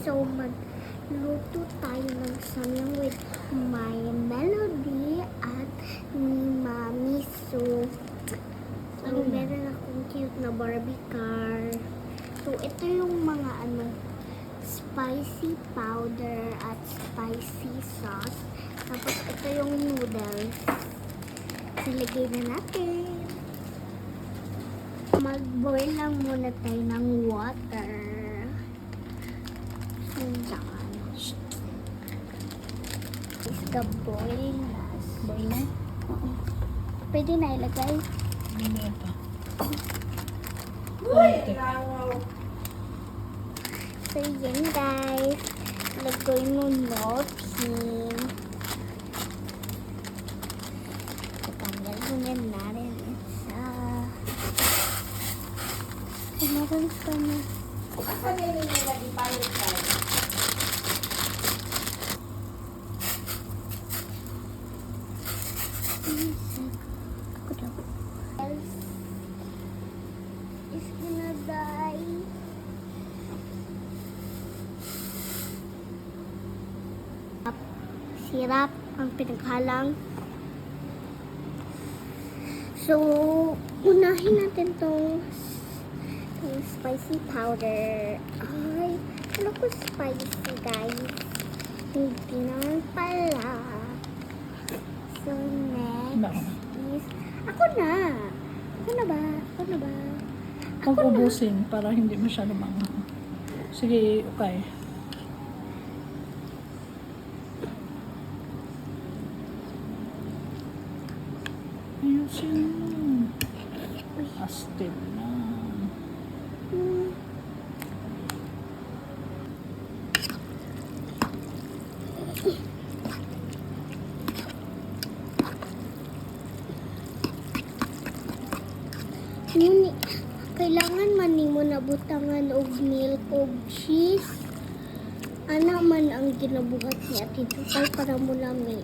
So, magluto tayo ng samyang with my Melody at ni Mami. So meron akong cute na Barbie car. So, ito yung mga spicy powder at spicy sauce. Tapos, ito yung noodles. Ilagay na natin. Mag-boil lang muna tayo ng water. Diyan. Is the boil na. Boil na? Oo. Pwede na ilagay. Hindi pa. So, yan guys. Lagay mo milking. Tatanggal mo yan na rin isa. Meron pa na. Asa nila nila di pilot tayo? Ako daw. Else is gonna die. Sirap ang pinaghalang. So, unahin natin tong spicy powder. Ay, ano ko spicy guys? Hindi naman pala. So, next is... Ako na! Ako na ba? Ako na ba? Huwag ubusin para hindi masyado mga. Sige, okay. Ayusin mo. Astin na. Nini, kailangan man nimo nabutangan og milk og cheese. Ana man ang ginabuhat ni Ate Dukay para mo lami.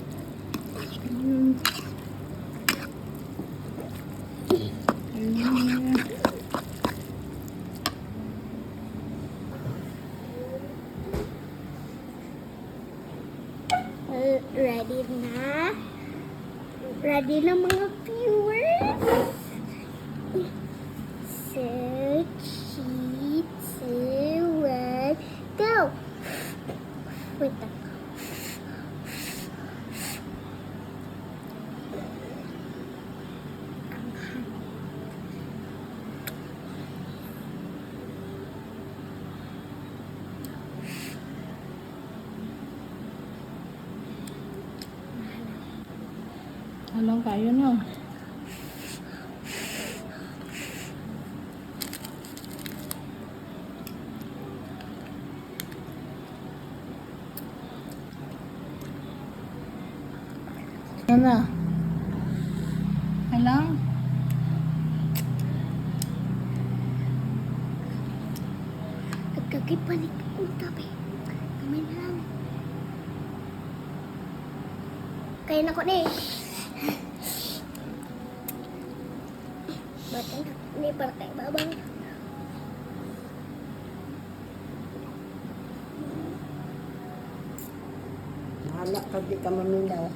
Ready na? Ready na mga viewers? So, cheese, 2, 1, go! Wait lang. Alam kayo no? Ano na? Kailang? Nagkagipanik akong tabi. Kamay na lang. Kaya na ko na eh. Batang ni partai babang. Anak ka di ka maminaw.